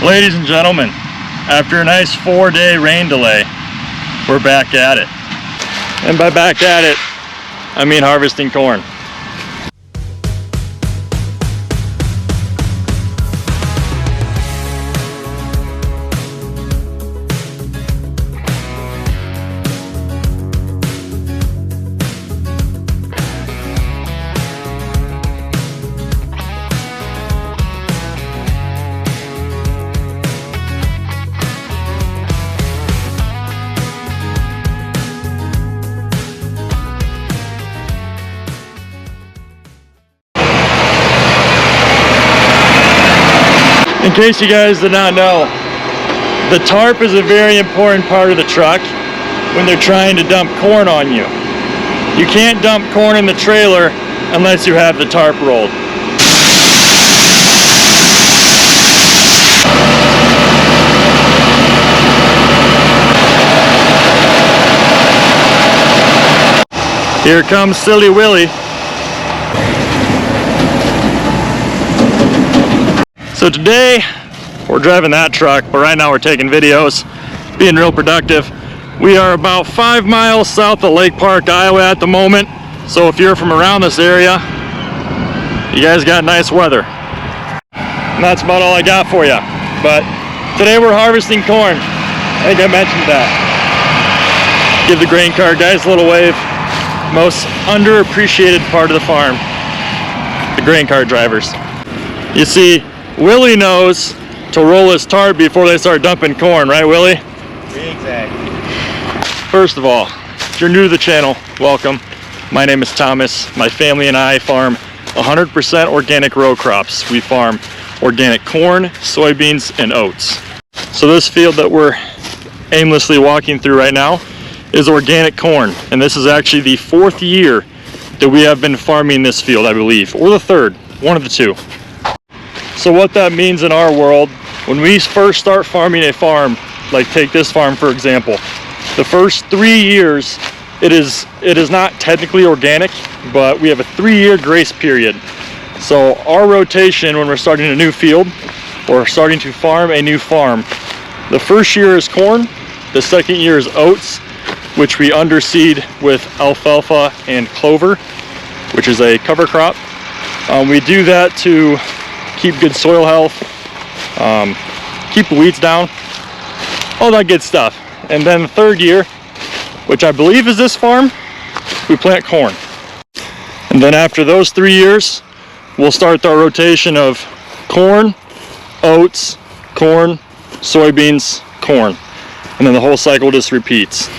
Ladies and gentlemen, after a nice 4-day rain delay, we're back at it. And by back at it, I mean harvesting corn. In case you guys did not know, the tarp is a very important part of the truck when they're trying to dump corn on you. You can't dump corn in the trailer unless you have the tarp rolled. Here comes Silly Willy. So today we're driving that truck, but right now we're taking videos, being real productive. We are about 5 miles south of Lake Park, Iowa at the moment. So if you're from around this area, you guys got nice weather. And that's about all I got for you. But today we're harvesting corn. I think I mentioned that. Give the grain cart guys a little wave. Most underappreciated part of the farm, the grain cart drivers. You see, Willie knows to roll his tarp before they start dumping corn, right, Willie? Exactly. First of all, if you're new to the channel, welcome. My name is Thomas. My family and I farm 100% organic row crops. We farm organic corn, soybeans, and oats. So this field that we're aimlessly walking through right now is organic corn, and this is actually the 4th year that we have been farming this field, I believe, or the 3rd, one of the two. So what that means in our world, when we first start farming a farm, like take this farm for example, the first 3 years it is not technically organic, but we have a 3-year grace period. So our rotation when we're starting a new field or starting to farm a new farm, the first year is corn, the second year is oats, which we underseed with alfalfa and clover, which is a cover crop. We do that to keep good soil health, keep the weeds down, all that good stuff. And then the 3rd year, which I believe is this farm, we plant corn. And then after those 3 years, we'll start our rotation of corn, oats, corn, soybeans, corn. And then the whole cycle just repeats.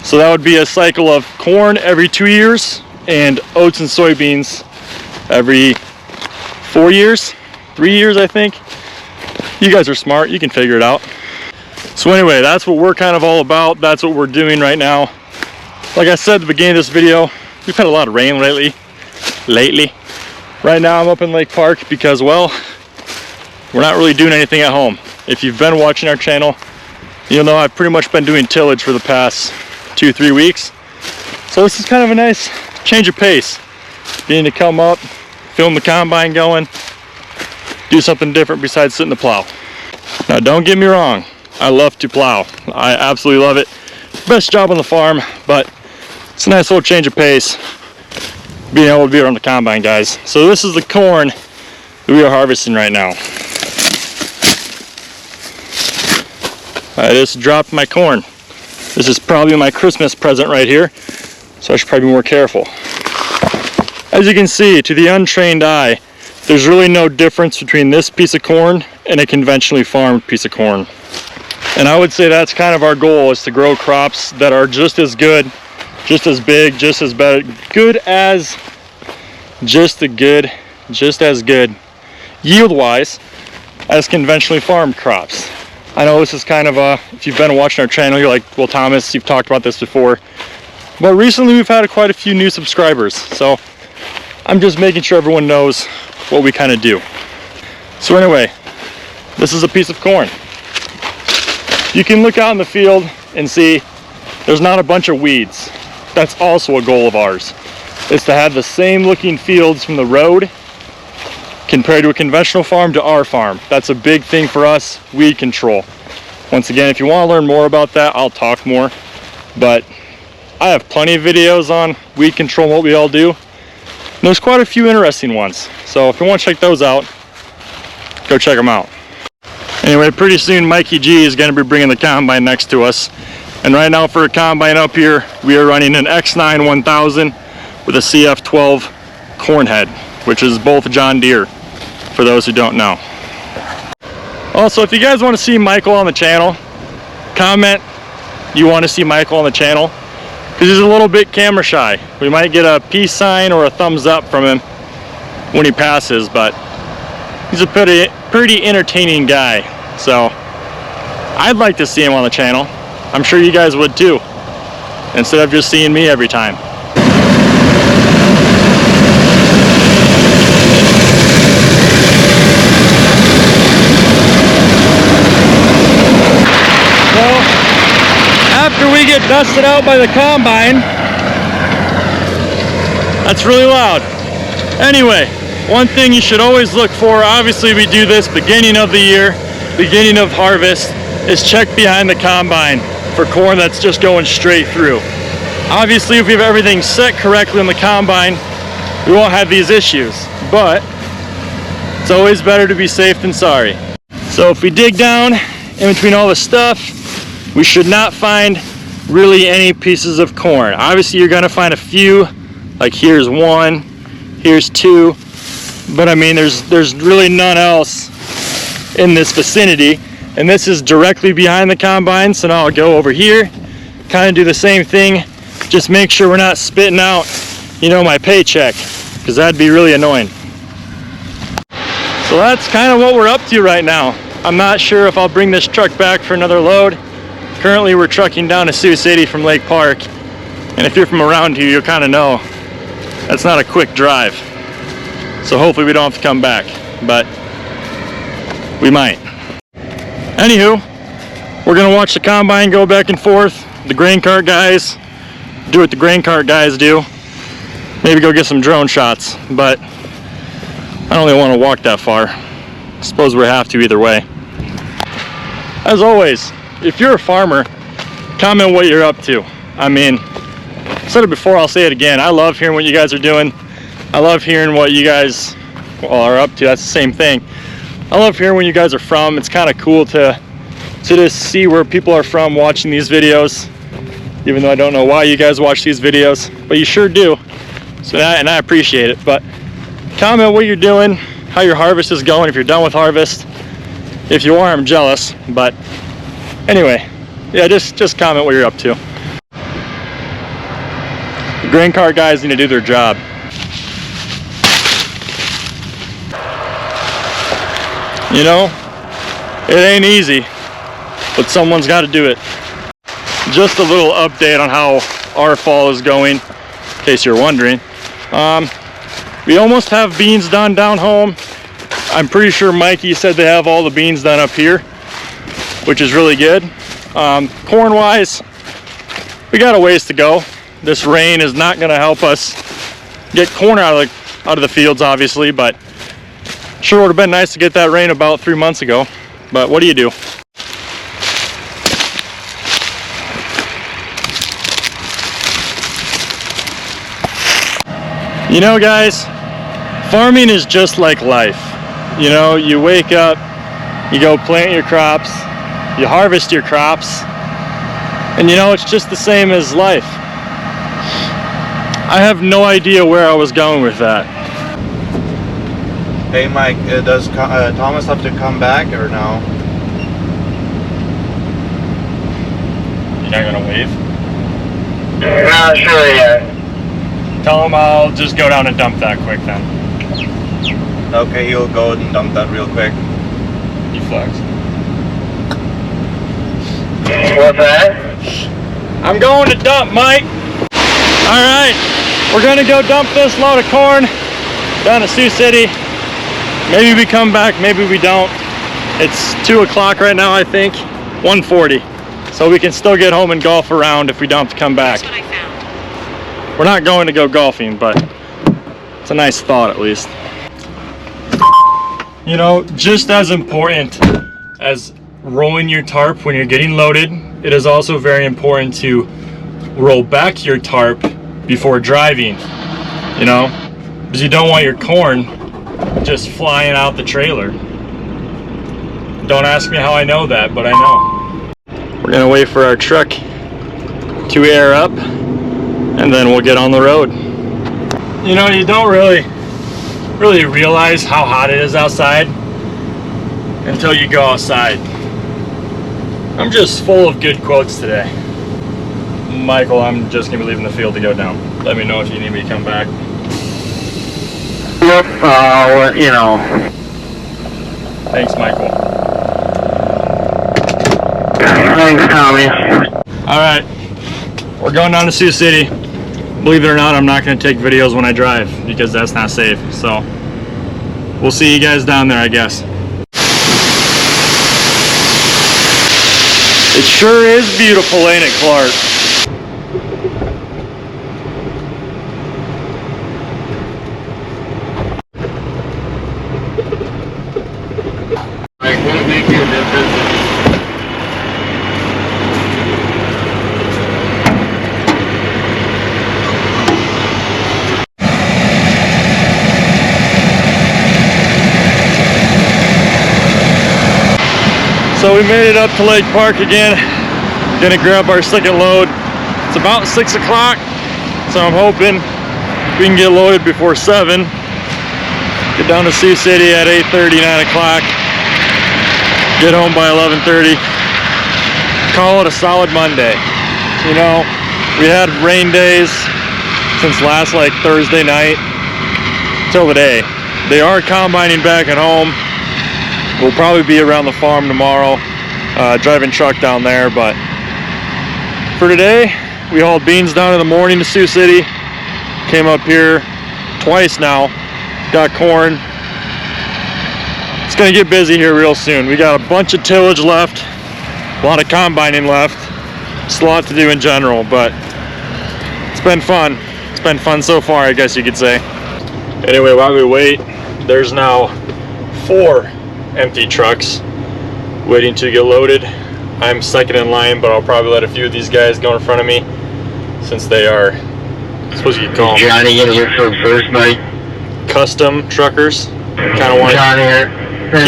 So that would be a cycle of corn every 2 years and oats and soybeans every 4 years, 3 years, I think. You guys are smart, you can figure it out. So anyway, that's what we're kind of all about. That's what we're doing right now. Like I said at the beginning of this video, we've had a lot of rain lately. Right now I'm up in Lake Park because, well, we're not really doing anything at home. If you've been watching our channel, you'll know I've pretty much been doing tillage for the past 2-3 weeks. So this is kind of a nice change of pace. Being to come up, film the combine going, do something different besides sit in the plow. Now don't get me wrong, I love to plow. I absolutely love it. Best job on the farm, but it's a nice little change of pace being able to be around the combine, guys. So this is the corn that we are harvesting right now. I just dropped my corn. This is probably my Christmas present right here, so I should probably be more careful. As you can see, to the untrained eye, there's really no difference between this piece of corn and a conventionally farmed piece of corn. And I would say that's kind of our goal, is to grow crops that are just as good, just as big, just as better, just as good yield-wise as conventionally farmed crops. I know this is kind of if you've been watching our channel, you're like, well, Thomas, you've talked about this before. But recently we've had quite a few new subscribers, so I'm just making sure everyone knows what we kind of do. So anyway, this is a piece of corn. You can look out in the field and see there's not a bunch of weeds. That's also a goal of ours, is to have the same looking fields from the road compared to a conventional farm to our farm. That's a big thing for us, weed control. Once again, if you want to learn more about that, I'll talk more. But I have plenty of videos on weed control and what we all do. And there's quite a few interesting ones. So if you want to check those out, go check them out. Anyway, pretty soon Mikey G is going to be bringing the combine next to us. And right now for a combine up here, we are running an X9 1000 with a CF12 corn head, which is both John Deere, for those who don't know. Also, if you guys want to see Michael on the channel, comment you want to see Michael on the channel, because he's a little bit camera shy. We might get a peace sign or a thumbs up from him when he passes, but he's a pretty entertaining guy. So I'd like to see him on the channel. I'm sure you guys would too, instead of just seeing me every time. After we get dusted out by the combine, that's really loud. Anyway, one thing you should always look for, obviously we do this beginning of the year, beginning of harvest, is check behind the combine for corn that's just going straight through. Obviously, if we have everything set correctly on the combine, we won't have these issues, but it's always better to be safe than sorry. So if we dig down in between all the stuff, we should not find really any pieces of corn. Obviously, you're gonna find a few, like here's one, here's two, but I mean, there's really none else in this vicinity. And this is directly behind the combine, so now I'll go over here, kind of do the same thing, just make sure we're not spitting out, you know, my paycheck, because that'd be really annoying. So that's kind of what we're up to right now. I'm not sure if I'll bring this truck back for another load. Currently we're trucking down to Sioux City from Lake Park, and if you're from around here, you'll kind of know that's not a quick drive. So hopefully we don't have to come back, but we might. Anywho, we're gonna watch the combine go back and forth. The grain cart guys do what the grain cart guys do. Maybe go get some drone shots, but I don't really want to walk that far. I suppose we have to either way. As always, if you're a farmer, comment what you're up to. I mean, I said it before, I'll say it again. I love hearing what you guys are doing. I love hearing what you guys are up to. That's the same thing. I love hearing where you guys are from. It's kind of cool to just see where people are from watching these videos, even though I don't know why you guys watch these videos, but you sure do. So and I appreciate it. But comment what you're doing, how your harvest is going, if you're done with harvest. If you are, I'm jealous. But anyway, yeah, just comment what you're up to. The grain cart guys need to do their job. You know, it ain't easy, but someone's got to do it. Just a little update on how our fall is going, in case you're wondering. We almost have beans done down home. I'm pretty sure Mikey said they have all the beans done up here, which is really good. Corn wise, we got a ways to go. This rain is not going to help us get corn out of the fields, obviously, but sure would have been nice to get that rain about 3 months ago, but what do you do? You know, guys, farming is just like life. You know, you wake up, you go plant your crops, you harvest your crops, and you know, it's just the same as life. I have no idea where I was going with that. Hey Mike, does Thomas have to come back or no? You're not gonna wave? Not sure yet. Tell him I'll just go down and dump that quick then. Okay, he'll go and dump that real quick. You flex. What's that? I'm going to dump, Mike. All right, we're gonna go dump this load of corn down to Sioux City. Maybe we come back, maybe we don't. It's 2 o'clock right now, I think, 1:40. So we can still get home and golf around if we don't have to come back. That's what I found. We're not going to go golfing, but it's a nice thought at least. You know, just as important as rolling your tarp when you're getting loaded, it is also very important to roll back your tarp before driving, you know, because you don't want your corn just flying out the trailer. Don't ask me how I know that, but I know. We're gonna wait for our truck to air up and then we'll get on the road. You know, you don't really realize how hot it is outside until you go outside. I'm just full of good quotes today. Michael, I'm just gonna be leaving the field to go down. Let me know if you need me to come back. Yep, you know. Thanks, Michael. Thanks, Tommy. Alright, we're going down to Sioux City. Believe it or not, I'm not gonna take videos when I drive because that's not safe. So, we'll see you guys down there, I guess. It sure is beautiful, ain't it, Clark? Like, what do they do? So we made it up to Lake Park again. Gonna grab our second load. It's about 6 o'clock, so I'm hoping we can get loaded before 7. Get down to Sioux City at 8:30, 9 o'clock. Get home by 11:30. Call it a solid Monday. You know, we had rain days since last like Thursday night till today. They are combining back at home. We'll probably be around the farm tomorrow, driving truck down there, but for today, we hauled beans down in the morning to Sioux City, came up here twice now, got corn. It's gonna get busy here real soon. We got a bunch of tillage left, a lot of combining left. It's a lot to do in general, but it's been fun. It's been fun so far, I guess you could say. Anyway, while we wait, there's now 4 empty trucks waiting to get loaded. I'm second in line, but I'll probably let a few of these guys go in front of me since they are supposed to get called Johnny gonna get for first, buddy? custom truckers. Kind of want Johnny here.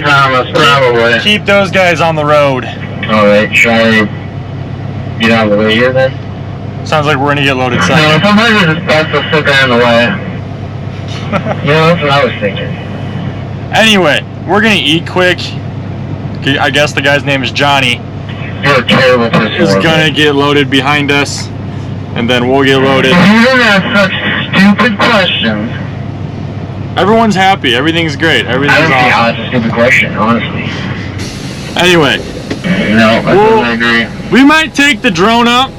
Thomas, probably. keep those guys on the road. Alright, shall I get out of the way here then? Sounds like we're gonna get loaded No, second. sometimes it's best to sit there in the way. You know, that's what I was thinking. Anyway, we're gonna eat quick. I guess the guy's name is Johnny. You're a terrible person. Is gonna get loaded behind us, and then we'll get loaded. You didn't ask such stupid questions. Everyone's happy. Everything's great. I Everything's don't see how awesome. that's a stupid question, honestly. Anyway, No, I Well- totally agree. we might take the drone up,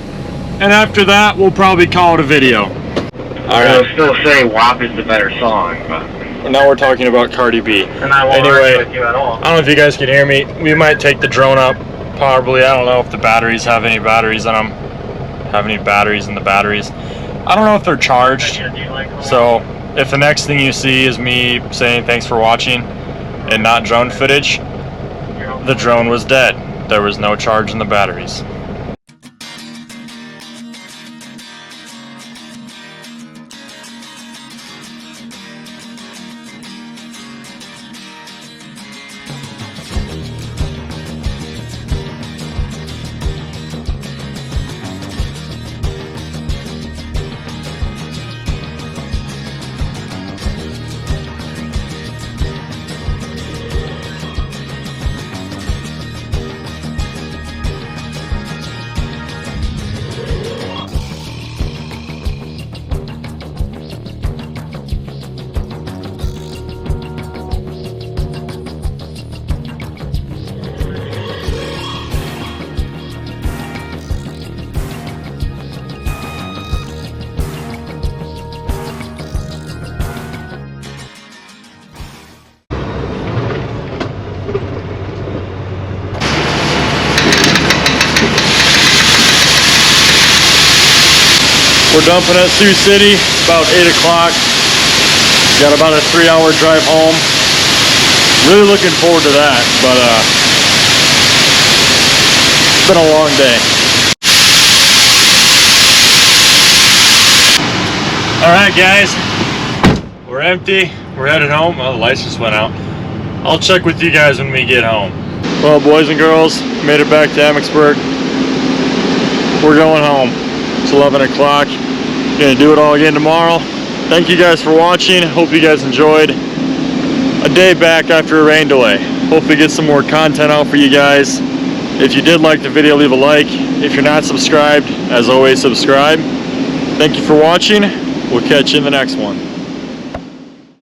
and after that, we'll probably call it a video. I will still say WAP is the better song, but... Now we're talking about Cardi B. And I won't Anyway, argue with you at all. I don't know if you guys can hear me. We might take the drone up, probably. I don't know if the batteries have any batteries in them. Have any batteries in the batteries. I don't know if they're charged. So if the next thing you see is me saying thanks for watching and not drone footage, the drone was dead. There was no charge in the batteries. We're dumping at Sioux City. It's about 8 o'clock. Got about a 3-hour drive home. Really looking forward to that, but it's been a long day. All right, guys, we're empty. We're headed home. Oh, the lights just went out. I'll check with you guys when we get home. Well, boys and girls, made it back to Emmitsburg. We're going home. It's 11 o'clock. Gonna do it all again tomorrow. Thank you guys for watching. Hope you guys enjoyed a day back after a rain delay. Hopefully get some more content out for you guys. If you did like the video, leave a like. If you're not subscribed, as always, subscribe. Thank you for watching. We'll catch you in the next one.